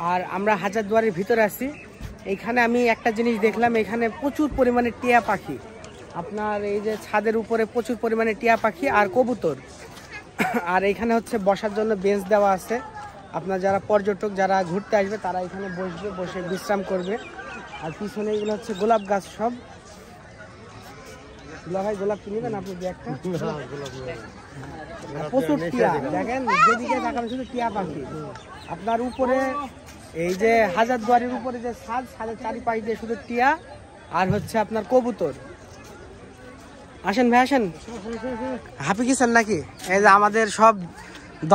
আর আমরা হাজারদুয়ারির ভিতরে আছি। এইখানে আমি একটা জিনিস দেখলাম, এখানে প্রচুর পরিমাণে টিয়া পাখি। আপনার এই যে ছাদের উপরে প্রচুর পরিমাণে টিয়া পাখি আর কবুতর। আর এখানে হচ্ছে বসার জন্য বেঞ্চ দেওয়া আছে। আপনার যারা পর্যটক যারা ঘুরতে আসবে তারা এখানে বসবে, বসে বিশ্রাম করবে। আর পিছনে এগুলো হচ্ছে গোলাপ গাছ সব। ভাই গোলাপ কিনবেন আপনি যে একটা? প্রচুর টিয়া, দেখেন যেদিকে তাকাবেন শুধু টিয়া পাখি। আপনার উপরে এই যে হাজারদুয়ারির উপরে যে ছাদ, ছাদের চারিপাশ দিয়ে শুধু টিয়া আর হচ্ছে আপনার কবুতর। আসেন ভাই আসেন, হাঁপি গেছেন নাকি? এই যে আমাদের সব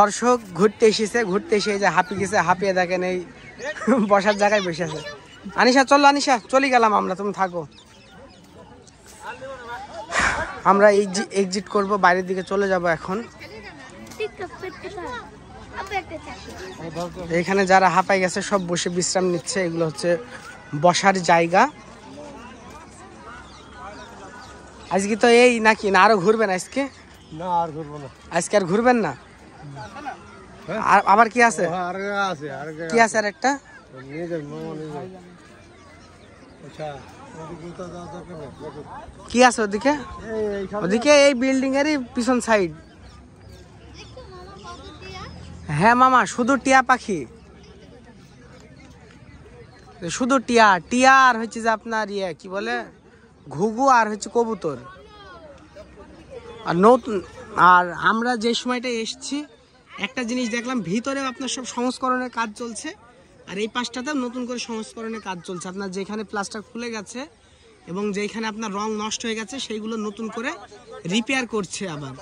দর্শক ঘুরতে এসেছে, ঘুরতে এসে এই যে হাঁপি গেছে, হাঁপিয়ে দেখেন এই বসার জায়গায় বসে আছে। আনিশা চলো, আনিশা চলে গেলাম আমরা, তুমি থাকো। আমরা এক্সিট করব, বাইরের দিকে চলে যাব এখন। এখানে যারা হাঁপাই গেছে সব বসে বিশ্রাম নিচ্ছে। এগুলো হচ্ছে বসার জায়গা। আজকে তো এই নাকি, না আরো ঘুরবেন আজকে? না আর ঘুরবো না আজকে, আর ঘুরবেন না? আর আবার কি আছে? কি আছে আর একটা? কি আছে ওদিকে? ওদিকে এই বিল্ডিং এরই পিছন সাইড। হ্যাঁ মামা, শুধু টিয়া পাখি, শুধু টিয়া টিয়া আর হচ্ছে যে আপনার ইয়ে কি বলে ঘুঘু আর হচ্ছে কবুতর। আর নতুন, আর আমরা যে সময়টা এসছি একটা জিনিস দেখলাম, ভিতরে আপনার সব সংস্করণের কাজ চলছে। আর এই পাশটাতেও নতুন করে সংস্করণের কাজ চলছে। আপনার যেখানে প্লাস্টার খুলে গেছে এবং যেখানে আপনার রং নষ্ট হয়ে গেছে সেইগুলো নতুন করে রিপেয়ার করছে আবার।